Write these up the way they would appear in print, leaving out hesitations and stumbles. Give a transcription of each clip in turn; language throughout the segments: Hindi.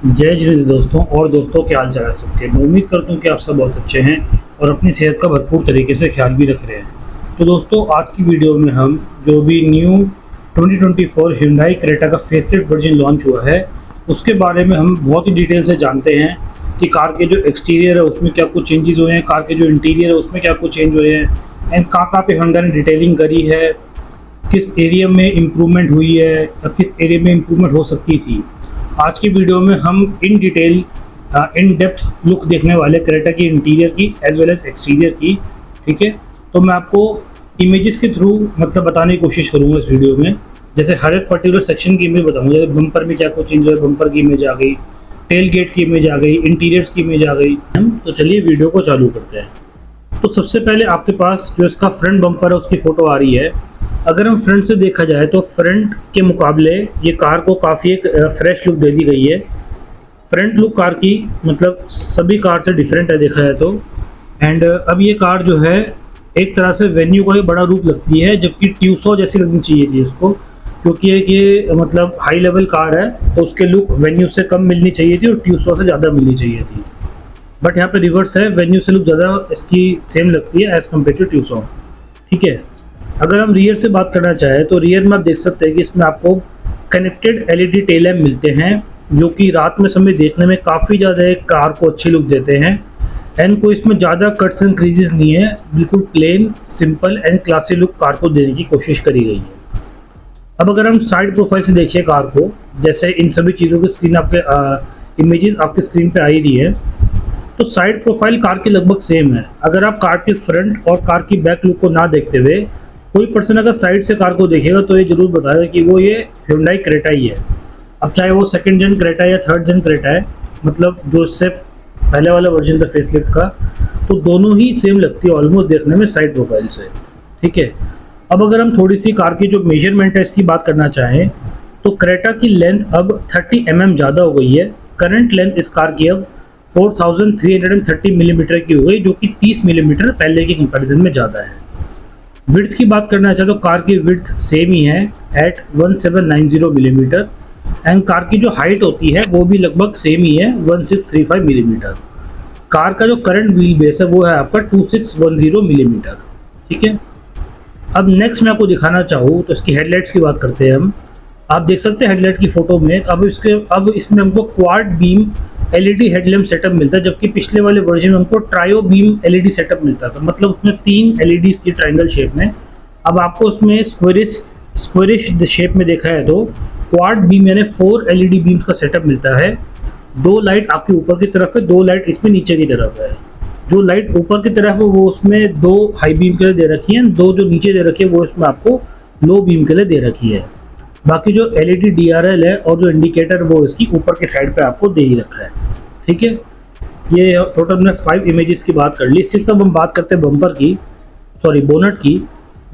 जय श्री दोस्तों और दोस्तों, क्या हाल चाल है सबके। मैं उम्मीद करता हूँ कि आप सब बहुत अच्छे हैं और अपनी सेहत का भरपूर तरीके से ख्याल भी रख रहे हैं। तो दोस्तों, आज की वीडियो में हम जो भी न्यू 2024 Hyundai क्रेटा का फेसलिफ्ट वर्जन लॉन्च हुआ है उसके बारे में हम बहुत ही डिटेल से जानते हैं कि कार के जो एक्सटीरियर है उसमें क्या कुछ चेंजेस हुए हैं, कार के जो इंटीरियर है उसमें क्या कुछ चेंज हुए हैं एंड कहाँ पे Hyundai ने डिटेलिंग करी है, किस एरिया में इम्प्रूवमेंट हुई है या किस एरिया में इम्प्रूवमेंट हो सकती थी। आज की वीडियो में हम in detail in depth look देखने वाले क्रेटा की इंटीरियर की एज वेल एज एक्सटीरियर की। ठीक है, तो मैं आपको इमेजेस के थ्रू मतलब बताने की कोशिश करूँगा इस वीडियो में। जैसे हर एक पर्टिकुलर सेक्शन की इमेज बताऊँगा, जैसे बम्पर में क्या कुछ चेंज हुआ है, बम्पर की इमेज आ गई, टेल गेट की इमेज आ गई, इंटीरियर्स की इमेज आ गई। हम तो चलिए वीडियो को चालू करते हैं। तो सबसे पहले आपके पास जो इसका फ्रंट बम्पर है उसकी फ़ोटो आ रही है। अगर हम फ्रंट से देखा जाए तो फ्रंट के मुकाबले ये कार को काफ़ी एक फ्रेश लुक दे दी गई है। फ्रंट लुक कार की मतलब सभी कार से डिफरेंट है देखा जाए तो। एंड अब ये कार जो है एक तरह से वेन्यू का ही बड़ा रूप लगती है, जबकि ट्यूसो जैसी लगनी चाहिए थी उसको, क्योंकि ये मतलब हाई लेवल कार है तो उसके लुक वेन्यू से कम मिलनी चाहिए थी और ट्यूसो से ज़्यादा मिलनी चाहिए थी। बट यहाँ पे रिवर्स है, वेन्यू से लुक ज़्यादा इसकी सेम लगती है एज़ कम्पेयर टू ट्यूसो। ठीक है, अगर हम रियर से बात करना चाहें तो रियर में आप देख सकते हैं कि इसमें आपको कनेक्टेड एलईडी टेल लैम्प मिलते हैं, जो कि रात में समय देखने में काफ़ी ज़्यादा एक कार को अच्छी लुक देते हैं। एंड कोई इसमें ज़्यादा कट्स एंड क्रीजेस नहीं है, बिल्कुल plain simple and classy look car को देने की कोशिश करी गई है। अब अगर हम साइड प्रोफाइल से देखिए कार को, जैसे इन सभी चीज़ों की स्क्रीन आपके इमेजेस आपकी स्क्रीन पे आ ही रही है, तो साइड प्रोफाइल कार की लगभग सेम है। अगर आप कार के फ्रंट और कार की बैक लुक को ना देखते हुए कोई पर्सन अगर साइड से कार को देखेगा तो ये जरूर बताएगा कि वो ये Hyundai क्रेटा ही है। अब चाहे वो सेकंड जन क्रेटा या थर्ड जन क्रेटा है, मतलब जो इससे पहले वाला वर्जन था फेसलिफ्ट का, तो दोनों ही सेम लगती है ऑलमोस्ट देखने में साइड प्रोफाइल से। ठीक है, अब अगर हम थोड़ी सी कार की जो मेजरमेंट है इसकी बात करना चाहें तो क्रेटा की लेंथ अब 30 mm ज़्यादा हो गई है। करंट लेंथ इस कार की अब 4330 मिलीमीटर की हो गई, जो कि 30 मिलीमीटर पहले के कंपैरिजन में ज़्यादा है। विड्थ की बात करना चाहे तो कार की विड्थ सेम ही है एट 1790 मिलीमीटर एंड कार की जो हाइट होती है वो भी लगभग सेम ही है 1635 मिलीमीटर। कार का जो करंट व्हील बेस है वो है आपका 2610 मिलीमीटर। ठीक है, अब नेक्स्ट मैं आपको दिखाना चाहूँ तो इसकी हेडलाइट्स की बात करते हैं हम। आप देख सकते हैं हेडलाइट की फोटो में अब इसमें हमको quad beam LED headlamp setup मिलता है, जबकि पिछले वाले वर्जन में हमको ट्रायो बीम एलईडी सेटअप मिलता था, मतलब उसमें 3 एलईडी थी ट्रायंगल शेप में। अब आपको उसमें स्क्वेरिश शेप में देखा है तो क्वाड बीम यानी 4 एलईडी बीम्स का सेटअप मिलता है। 2 लाइट आपके ऊपर की तरफ है, 2 लाइट इसमें नीचे की तरफ है। जो लाइट ऊपर की तरफ है वो उसमें 2 हाई बीम के लिए दे रखी है, 2 जो नीचे दे रखी है वो इसमें आपको लो बीम के लिए दे रखी है। बाकी जो एलईडी डीआरएल है और जो इंडिकेटर वो इसकी ऊपर के साइड पे आपको दे ही रखा है। ठीक है, ये टोटल में 5 इमेजेस की बात कर ली। 6 अब हम बात करते हैं बम्पर की, सॉरी बोनट की।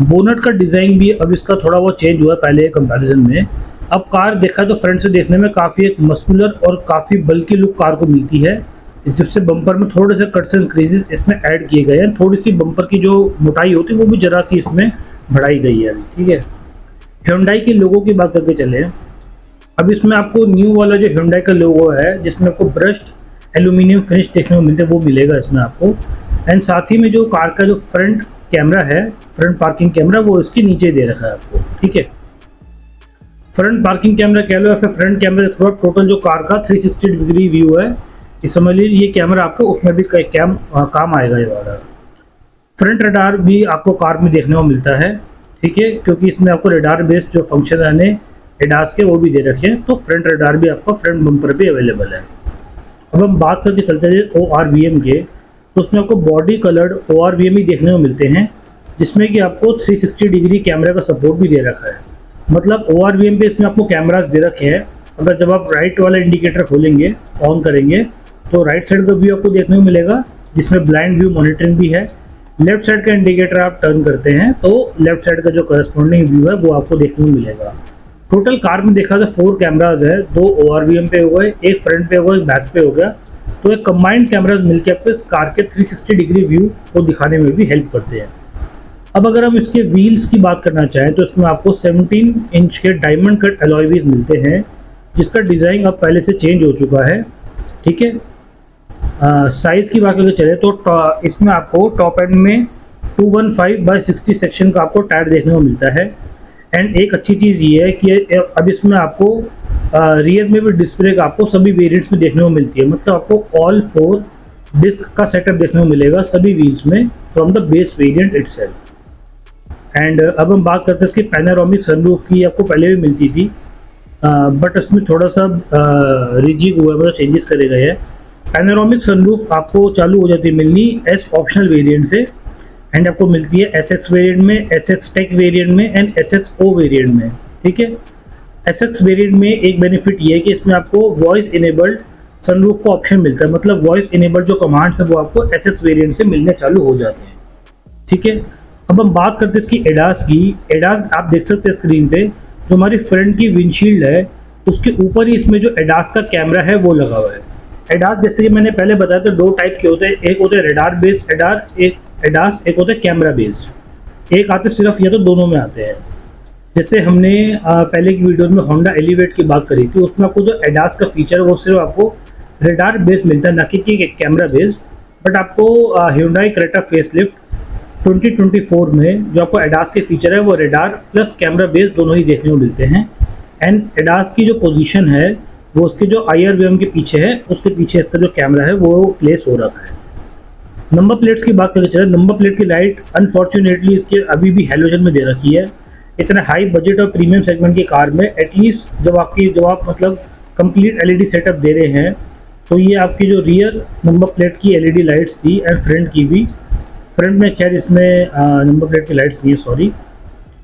बोनट का डिज़ाइन भी अब इसका थोड़ा बहुत चेंज हुआ है पहले कंपैरिजन में। अब कार देखा तो फ्रंट से देखने में काफ़ी एक मस्कुलर और काफ़ी बल्कि लुक कार को मिलती है, जिससे बम्पर में थोड़े से कट्स एंड क्रीजेस इसमें ऐड किए गए हैं। थोड़ी सी बम्पर की जो मोटाई होती है वो भी जरा सी इसमें बढ़ाई गई है। ठीक है, Hyundai के लोगों की बात करके चले। अब इसमें आपको न्यू वाला जो Hyundai का लोगो है जिसमें आपको ब्रश्ड एल्यूमिनियम फिनिश देखने को मिलता है वो मिलेगा इसमें आपको। एंड साथ ही में जो कार का जो फ्रंट कैमरा है, फ्रंट पार्किंग कैमरा, वो इसके नीचे दे रखा है आपको। ठीक है, फ्रंट पार्किंग कैमरा कह लो या फिर फ्रंट कैमरा थोड़ा टोटल जो कार का 360 डिग्री व्यू है, ये समझ लीजिए ये कैमरा आपको उसमें भी काम आएगा ये वाला। फ्रंट रडार भी आपको कार में देखने को मिलता है। ठीक है, क्योंकि इसमें आपको रडार बेस्ड जो फंक्शन है एडास के वो भी दे रखे हैं, तो फ्रंट रडार भी आपका फ्रंट बम्पर पे अवेलेबल है। अब हम बात करके चलते हैं ORVM के, तो उसमें आपको बॉडी कलर्ड ORVM ही देखने को मिलते हैं, जिसमें कि आपको 360 डिग्री कैमरे का सपोर्ट भी दे रखा है। मतलब ORVM पे इसमें आपको कैमरास दे रखे हैं। अगर जब आप राइट वाला इंडिकेटर खोलेंगे, ऑन करेंगे, तो राइट साइड का व्यू आपको देखने को मिलेगा जिसमें ब्लाइंड व्यू मॉनिटरिंग भी है। लेफ्ट साइड का इंडिकेटर आप टर्न करते हैं तो लेफ्ट साइड का जो करस्पॉन्डिंग व्यू है वो आपको देखने को मिलेगा। टोटल कार में देखा जाए 4 कैमराज है, 2 ORVM पे हो गए, एक फ्रंट पे हो गया, एक बैक पे हो गया। तो एक कंबाइंड कैमराज मिलकर आपको कार के 360 डिग्री व्यू को दिखाने में भी हेल्प करते हैं। अब अगर हम इसके व्हील्स की बात करना चाहें तो इसमें आपको 17 इंच के डायमंड कट अलॉय व्हील्स मिलते हैं, जिसका डिज़ाइन अब पहले से चेंज हो चुका है। ठीक है, साइज़ की बात करके चले तो इसमें आपको टॉप एंड में 215/60 सेक्शन का आपको टायर देखने को मिलता है। एंड एक अच्छी चीज़ ये है कि अब इसमें आपको रियर में भी डिस्प्ले का आपको सभी वेरिएंट्स में देखने को मिलती है, मतलब आपको ऑल 4 डिस्क का सेटअप देखने को मिलेगा सभी व्हील्स में from the base variant itself. And अब हम बात करते हैं इसकी पैनोरामिक सनरूफ की। आपको पहले भी मिलती थी बट इसमें थोड़ा सा रिजिग हुआ है, मतलब चेंजेस करे गए हैं। पैनोरामिक सनरूफ आपको चालू हो जाती है मिलनी एस ऑप्शनल वेरिएंट से, एंड आपको मिलती है SX वेरिएंट में, SX टेक वेरिएंट में एंड SXO वेरिएंट में। ठीक है, SX वेरिएंट में एक बेनिफिट ये है कि इसमें आपको वॉइस इनेबल्ड सनरूफ का ऑप्शन मिलता है, मतलब वॉइस इनेबल्ड जो कमांड्स है वो आपको SX वेरिएंट से मिलने चालू हो जाते हैं। ठीक है, अब हम बात करते हैं इसकी एडास की। एडास आप देख सकते हैं स्क्रीन पे, जो हमारी फ्रंट की विंडशील्ड है उसके ऊपर ही इसमें जो एडास का कैमरा है वो लगा हुआ है। एडास जैसे कि मैंने पहले बताया था 2 टाइप के होते हैं, एक होते हैं रेडार बेस्ड एडास, एक होता है कैमरा बेस्ड। एक आते सिर्फ या तो दोनों में आते हैं। जैसे हमने पहले की वीडियो में होंडा एलिवेट की बात करी थी, उसमें आपको जो एडास का फीचर है वो सिर्फ आपको रेडार बेस्ड मिलता है, ना कि कैमरा बेस्ड। बट आपको Hyundai Creta फेसलिफ्ट 2024 में जो आपको एडास के फीचर है वो रेडार प्लस कैमरा बेस्ड दोनों ही देखने को मिलते हैं। एंड एडास की जो पोजीशन है वो उसके जो IRVM के पीछे है, उसके पीछे इसका जो कैमरा है वो प्लेस हो रखा है। नंबर प्लेट्स की बात करके चले, नंबर प्लेट की लाइट अनफॉर्चुनेटली इसके अभी भी हैलोजन में दे रखी है। इतना हाई बजट और प्रीमियम सेगमेंट की कार में एटलीस्ट जब आप मतलब कंप्लीट LED सेटअप दे रहे हैं तो ये आपकी जो रियर नंबर प्लेट की LED लाइट्स थी एंड फ्रंट की भी, फ्रंट में खैर इसमें नंबर प्लेट की लाइट्स नहीं है, सॉरी,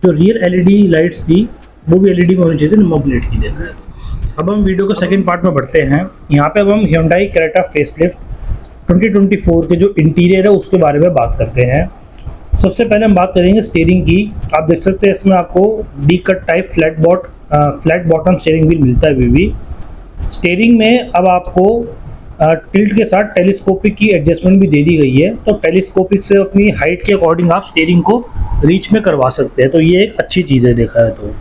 जो रियर LED लाइट्स थी वो भी LED में होनी चाहिए थी नंबर प्लेट की देखा है। अब हम वीडियो के सेकंड पार्ट में बढ़ते हैं। यहाँ पे अब हम Hyundai Creta फेसलिफ्ट 2024 के जो इंटीरियर है उसके बारे में बात करते हैं। सबसे पहले हम बात करेंगे स्टीयरिंग की। आप देख सकते हैं इसमें आपको D cut type flat bottom steering wheel मिलता है अभी भी। स्टीयरिंग में अब आपको टिल्ट के साथ टेलीस्कोपिक की एडजस्टमेंट भी दे दी गई है, तो टेलीस्कोपिक से अपनी हाइट के अकॉर्डिंग आप स्टीयरिंग को रीच में करवा सकते हैं, तो ये एक अच्छी चीज़ है देखा है तो।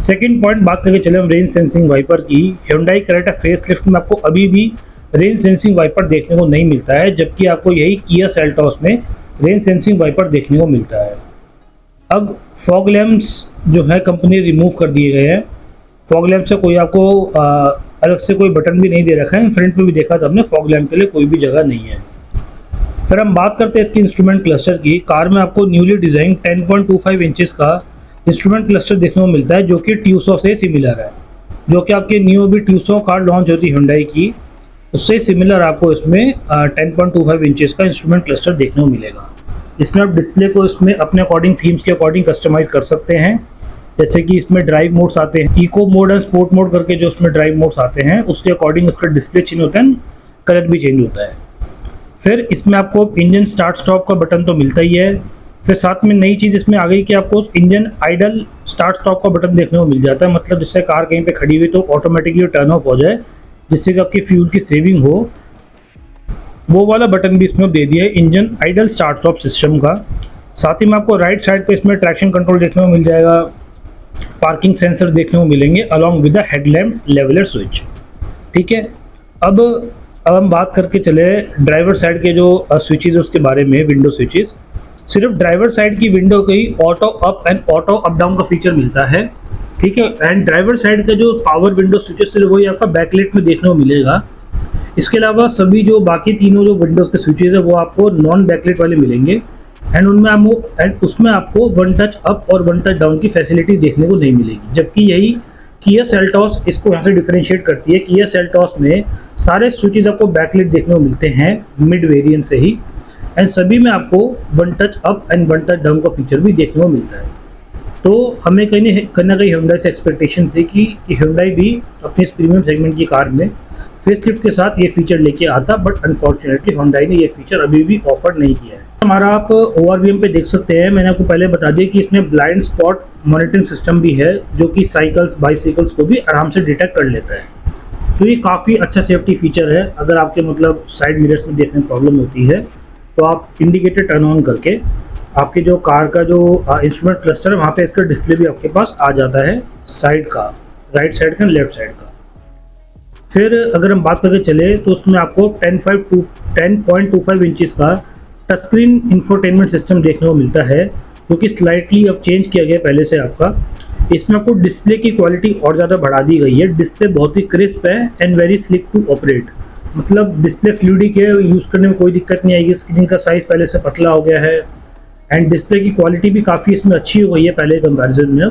सेकंड पॉइंट बात करके चले हम रेन सेंसिंग वाइपर की। Hyundai Creta फेसलिफ्ट में आपको अभी भी रेन सेंसिंग वाइपर देखने को नहीं मिलता है, जबकि आपको यही Kia Seltos में रेन सेंसिंग वाइपर देखने को मिलता है। अब फॉग लैम्प्स जो है कंपनी रिमूव कर दिए गए हैं। फॉग लैम्प से कोई आपको अलग से कोई बटन भी नहीं दे रखा है, फ्रंट में भी देखा था हमने, फॉग लैम्प के लिए कोई भी जगह नहीं है। फिर हम बात करते हैं इसकी इंस्ट्रूमेंट क्लस्टर की। कार में आपको न्यूली डिज़ाइन 10.25 इंचेस का इंस्ट्रूमेंट क्लस्टर देखने को मिलता है, जो कि ट्यूसो से सिमिलर है, जो कि आपकी न्यू अभी ट्यूसो कार लॉन्च होती है Hyundai की, उससे सिमिलर आपको इसमें 10.25 इंचेस का इंस्ट्रूमेंट क्लस्टर देखने को मिलेगा। इसमें आप डिस्प्ले को इसमें अपने अकॉर्डिंग थीम्स के अकॉर्डिंग कस्टमाइज़ कर सकते हैं, जैसे कि इसमें ड्राइव मोड्स आते हैं, eco mode and sport mode करके जो इसमें ड्राइव मोड्स आते हैं उसके अकॉर्डिंग इसका डिस्प्ले चेंज होता है, कलर भी चेंज होता है। फिर इसमें आपको इंजन स्टार्ट स्टॉप का बटन तो मिलता ही है, फिर साथ में नई चीज़ इसमें आ गई कि आपको इंजन आइडल स्टार्ट स्टॉप का बटन देखने को मिल जाता है, मतलब जिससे कार कहीं पे खड़ी हुई तो ऑटोमेटिकली टर्न ऑफ हो जाए, जिससे कि आपकी फ्यूल की सेविंग हो। वो वाला बटन भी इसमें दे दिया है engine idol start stop system का। साथ ही में आपको राइट साइड पे इसमें ट्रैक्शन कंट्रोल देखने को मिल जाएगा, पार्किंग सेंसर देखने को मिलेंगे along with the headlamp leveller switch. ठीक है, अब हम बात करके चले ड्राइवर साइड के जो स्विचेस है उसके बारे में। विंडो स्विचेस सिर्फ ड्राइवर साइड की विंडो को ही auto up and auto up down का फीचर मिलता है। ठीक है, एंड ड्राइवर साइड का जो पावर विंडो स्विचेस है वही आपका बैकलाइट में देखने को मिलेगा। इसके अलावा सभी जो बाकी तीनों जो विंडोज़ के स्विचेस है वो आपको नॉन बैकलाइट वाले मिलेंगे, एंड उसमें आपको वन टच अप और वन टच डाउन की फैसिलिटी देखने को नहीं मिलेगी, जबकि यही Kia Seltos इसको यहाँ से डिफरेंशिएट करती है। Kia Seltos में सारे स्विचेस आपको बैकलाइट देखने को मिलते हैं मिड वेरिएंट से ही, एंड सभी में आपको one touch up and one touch down का फीचर भी देखने को मिलता है। तो हमें कहीं ना कहीं Hyundai से एक्सपेक्टेशन थी कि Hyundai भी अपने इस प्रीमियम सेगमेंट की कार में फेसलिफ्ट के साथ ये फीचर लेके आता, बट अनफॉर्चुनेटली Hyundai ने ये फीचर अभी भी ऑफर नहीं किया है। हमारा आप ORVM पे देख सकते हैं, मैंने आपको पहले बता दिया कि इसमें ब्लाइंड स्पॉट मॉनिटरिंग सिस्टम भी है, जो कि बाइसाइकिल्स को भी आराम से डिटेक्ट कर लेता है। तो ये काफ़ी अच्छा सेफ्टी फीचर है। अगर आपके मतलब साइड मिरर्स में देखने में प्रॉब्लम होती है तो आप इंडिकेटर टर्न ऑन करके आपके जो कार का जो इंस्ट्रूमेंट क्लस्टर है वहाँ पे इसका डिस्प्ले भी आपके पास आ जाता है, साइड का, राइट साइड का, लेफ्ट साइड का। फिर अगर हम बात करके चले तो उसमें आपको 10.25 इंचज़ का टच स्क्रीन इंफोटेनमेंट सिस्टम देखने को मिलता है, जो कि स्लाइटली अब चेंज किया गया पहले से आपका। इसमें आपको डिस्प्ले की क्वालिटी और ज़्यादा बढ़ा दी गई है। डिस्प्ले बहुत ही क्रिस्प है and very slick to operate, मतलब डिस्प्ले फ्लूइडिक है, यूज़ करने में कोई दिक्कत नहीं आएगी। स्क्रीन का साइज़ पहले से पतला हो गया है एंड डिस्प्ले की क्वालिटी भी काफ़ी इसमें अच्छी हो गई है पहले कंपैरिजन में।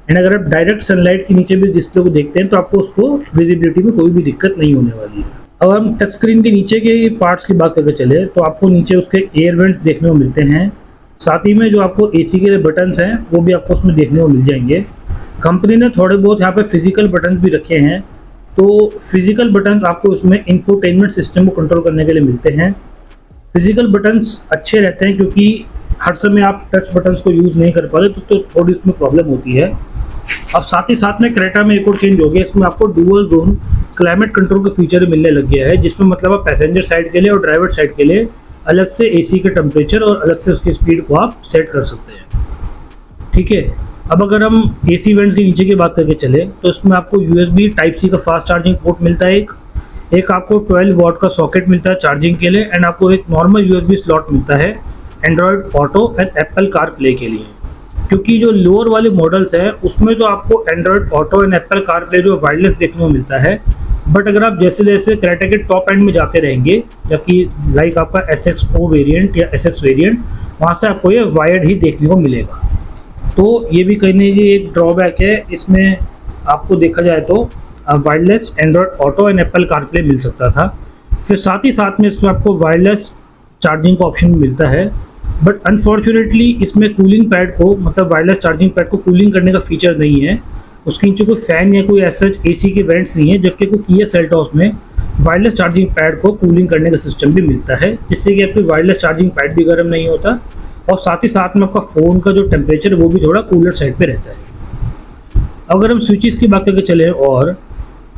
एंड अगर आप डायरेक्ट सनलाइट के नीचे भी इस डिस्प्ले को देखते हैं तो आपको उसको विजिबिलिटी में कोई भी दिक्कत नहीं होने वाली है। अब हम टच स्क्रीन के नीचे के पार्ट्स की बात करके चले तो आपको नीचे उसके एयर वेंट्स देखने को मिलते हैं। साथ ही में जो आपको एसी के बटन्स हैं वो भी आपको उसमें देखने को मिल जाएंगे। कंपनी ने थोड़े बहुत यहाँ पे फिजिकल बटन्स भी रखे हैं, तो फिजिकल बटन्स आपको उसमें इंफोटेनमेंट सिस्टम को कंट्रोल करने के लिए मिलते हैं। फिजिकल बटन्स अच्छे रहते हैं क्योंकि हर समय आप टच बटन्स को यूज़ नहीं कर पाते तो थोड़ी उसमें प्रॉब्लम होती है। अब साथ ही साथ में क्रेटा में एक और चेंज हो गया, इसमें आपको डुअल जोन क्लाइमेट कंट्रोल का फीचर मिलने लग गया है, जिसमें मतलब आप पैसेंजर साइड के लिए और ड्राइवर साइड के लिए अलग से एसी के टेम्परेचर और अलग से उसकी स्पीड को आप सेट कर सकते हैं। ठीक है, अब अगर हम एसी वेंट्स के नीचे की बात करके चले तो इसमें आपको USB टाइप सी का फास्ट चार्जिंग पोर्ट मिलता है, एक आपको 12 वॉट का सॉकेट मिलता है चार्जिंग के लिए एंड आपको एक नॉर्मल USB स्लॉट मिलता है Android Auto and Apple car play के लिए। क्योंकि जो लोअर वाले मॉडल्स हैं उसमें तो आपको Android Auto and Apple car play जो वायरलेस देखने को मिलता है, बट अगर आप जैसे जैसे क्रेटा के टॉप एंड में जाते रहेंगे, जबकि लाइक आपका SXO वेरिएंट या SX वेरिएंट, वहाँ से आपको ये वायर्ड ही देखने को मिलेगा। तो ये भी कहीं ना कहीं एक ड्रॉबैक है इसमें, आपको देखा जाए तो wireless Android Auto and Apple CarPlay मिल सकता था। फिर साथ ही साथ में इसमें आपको वायरलेस चार्जिंग का ऑप्शन मिलता है, बट अनफॉर्चुनेटली इसमें कूलिंग पैड को, मतलब वायरलेस चार्जिंग पैड को कूलिंग करने का फीचर नहीं है। उसके नीचे कोई फ़ैन या कोई ऐसा एसी के वेंट्स नहीं है, जबकि कोई किया सेल्टॉस में वायरलेस चार्जिंग पैड को कूलिंग करने का सिस्टम भी मिलता है, जिससे कि आपकी वायरलेस चार्जिंग पैड भी गर्म नहीं होता और साथ ही साथ में आपका फ़ोन का जो टेम्परेचर वो भी थोड़ा कूलर साइड पे रहता है। अगर हम स्विचेस की बात करके चले और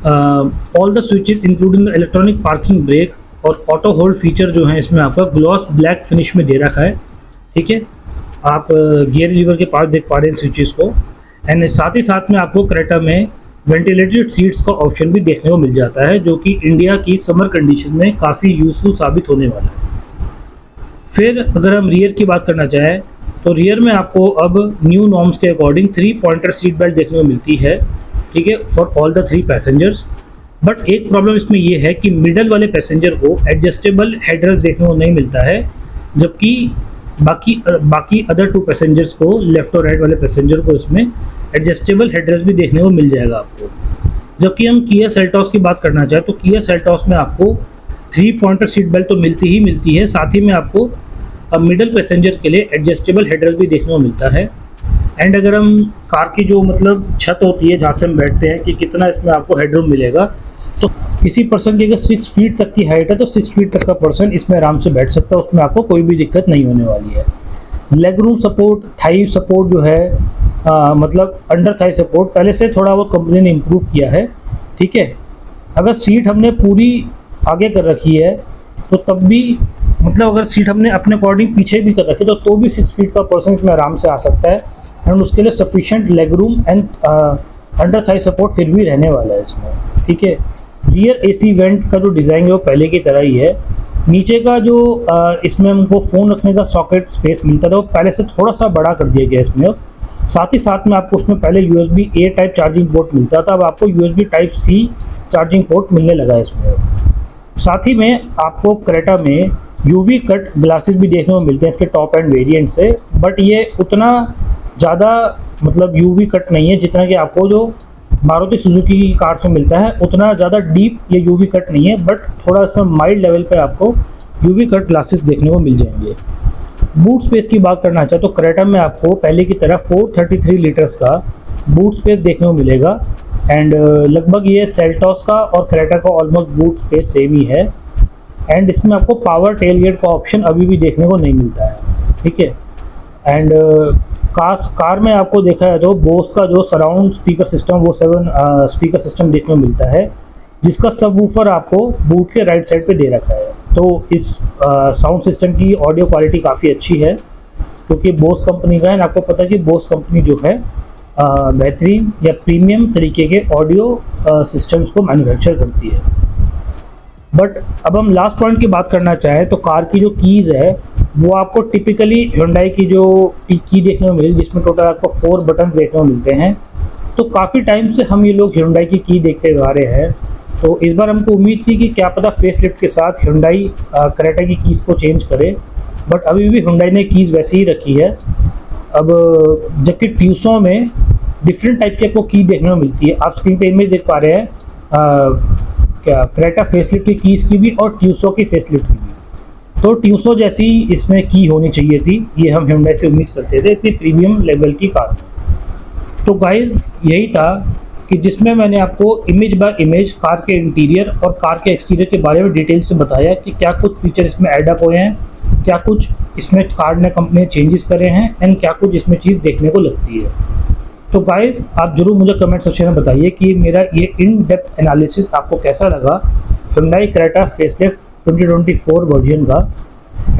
all the switches including the electronic parking brake और ऑटो होल्ड फीचर जो है इसमें आपका ग्लॉस ब्लैक फिनिश में दे रखा है। ठीक है, आप गियर लीवर के पास देख पा रहे हैं स्विचेस को एंड साथ ही साथ में आपको क्रेटा में वेंटिलेटेड सीट्स का ऑप्शन भी देखने को मिल जाता है, जो कि इंडिया की समर कंडीशन में काफ़ी यूज़फुल साबित होने वाला है। फिर अगर हम रियर की बात करना चाहें तो रियर में आपको अब न्यू नॉर्म्स के अकॉर्डिंग 3 पॉइंटर सीट बेल्ट देखने को मिलती है। ठीक है, for all the 3 passengers. But एक प्रॉब्लम इसमें ये है कि मिडल वाले पैसेंजर को एडजस्टेबल हेडरेस्ट देखने को नहीं मिलता है, जबकि बाकी अदर 2 पैसेंजर्स को, लेफ्ट और राइट वाले पैसेंजर को इसमें एडजस्टेबल हेडरेस्ट भी देखने को मिल जाएगा आपको। जबकि हम किया सेल्टॉस की बात करना चाहें तो किया सेल्टॉस में आपको 3 पॉइंटर सीट बेल्ट तो मिलती ही मिलती है, साथ ही में आपको मिडल पैसेंजर के लिए एडजस्टेबल हेडरेस्ट भी देखने को मिलता है। एंड अगर हम कार की जो मतलब छत होती है जहाँ से हम बैठते हैं कि कितना इसमें आपको हेडरूम मिलेगा, तो किसी पर्सन की अगर 6 फीट तक की हाइट है तो 6 फीट तक का पर्सन इसमें आराम से बैठ सकता है, उसमें आपको कोई भी दिक्कत नहीं होने वाली है। Leg room support, Thai support जो है मतलब अंडर थाई सपोर्ट पहले से थोड़ा बहुत कंपनी ने इम्प्रूव किया है। ठीक है, अगर सीट हमने पूरी आगे कर रखी है तो तब भी, मतलब अगर सीट हमने अपने अकॉर्डिंग पीछे भी कर रखी तो भी 6 फीट का पर्सन इसमें आराम से आ सकता है एंड उसके लिए sufficient leg room and under Thai support फिर भी रहने वाला है इसमें। ठीक है, रियर एसी वेंट का जो डिज़ाइन है वो पहले की तरह ही है। नीचे का जो इसमें हमको फ़ोन रखने का सॉकेट स्पेस मिलता था वो पहले से थोड़ा सा बड़ा कर दिया गया इसमें। साथ ही साथ में आपको उसमें पहले USB A type charging port मिलता था, अब आपको USB type C charging port मिलने लगा है इसमें। साथ ही में आपको क्रेटा में UV कट ग्लासेस भी देखने को मिलते हैं इसके टॉप एंड वेरिएंट से, बट ये उतना ज़्यादा मतलब UV कट नहीं है जितना कि आपको जो मारुति सुजुकी की कार्स में मिलता है, उतना ज़्यादा डीप ये UV कट नहीं है, बट थोड़ा इसमें माइल्ड लेवल पे आपको UV कट ग्लासेस देखने को मिल जाएंगे। बूट स्पेस की बात करना चाहे तो क्रेटा में आपको पहले की तरह 433 लीटर्स का बूट स्पेस देखने को मिलेगा एंड लगभग ये सेल्टॉस का और क्रेटा का ऑलमोस्ट बूट स्पेस सेम ही है। एंड इसमें आपको पावर टेलगेट का ऑप्शन अभी भी देखने को नहीं मिलता है। ठीक है, एंड कार में आपको देखा है तो बोस का जो सराउंड स्पीकर सिस्टम वो 7 स्पीकर सिस्टम देखने को मिलता है, जिसका सबवूफर आपको बूट के राइट साइड पे दे रखा है। तो इस साउंड सिस्टम की ऑडियो क्वालिटी काफ़ी अच्छी है क्योंकि बोस कंपनी का है। आपको पता है कि बोस कंपनी जो है बेहतरीन या प्रीमियम तरीके के ऑडियो सिस्टम्स को मैन्युफैक्चर करती है। बट अब हम लास्ट पॉइंट की बात करना चाहें तो कार की जो कीज़ है वो आपको टिपिकली Hyundai की जो की देखने को मिली, जिसमें टोटल आपको 4 बटन देखने को मिलते हैं। तो काफ़ी टाइम से हम ये लोग Hyundai की देखते आ रहे हैं, तो इस बार हमको उम्मीद थी कि क्या पता फेसलिफ्ट के साथ Hyundai Creta की कीज़ को चेंज करे, बट अभी भी Hyundai ने कीज़ वैसे ही रखी है। अब जबकि ट्यूसो में डिफरेंट टाइप की आपको की देखने को मिलती है। आप स्क्रीन पे इमेज देख पा रहे हैं क्या क्रेटा फेसलिफ्ट की कीज़ की भी और ट्यूसो की फेसलिफ्ट की भी। तो ट्यूसो जैसी इसमें की होनी चाहिए थी, ये हम Hyundai से उम्मीद करते थे इतनी प्रीमियम लेवल की कार। तो गाइज़ यही था कि जिसमें मैंने आपको इमेज बाय इमेज कार के इंटीरियर और कार के एक्सटीरियर के बारे में डिटेल से बताया कि क्या कुछ फीचर इसमें ऐड अप हुए हैं, क्या कुछ इसमें कार ने कंपनी ने चेंजेस करे हैं एंड क्या कुछ इसमें चीज़ देखने को लगती है। तो गाइज़ आप ज़रूर मुझे कमेंट सेक्शन में बताइए कि मेरा ये इन डेप्थ एनालिसिस आपको कैसा लगा Hyundai Creta फेसलिफ्ट 2024 वर्जन का।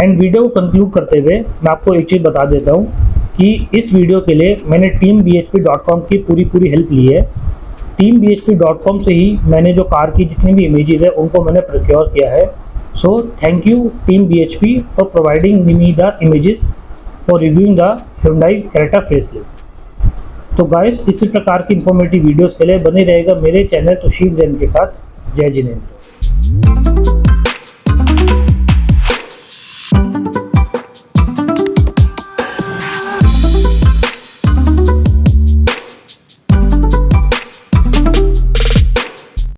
एंड वीडियो को कंक्लूड करते हुए मैं आपको एक चीज़ बता देता हूँ कि इस वीडियो के लिए मैंने teambhp.com की पूरी हेल्प ली है। teambhp.com से ही मैंने जो कार की जितनी भी इमेजेस है उनको मैंने प्रोक्योर किया है। So thank you team BHP for providing me the images for reviewing the Hyundai Creta facelift. तो गाइस इसी प्रकार की इंफॉर्मेटिव वीडियोस के लिए बने रहेगा मेरे चैनल तुषीर जैन के साथ। जय जिनेंद्र।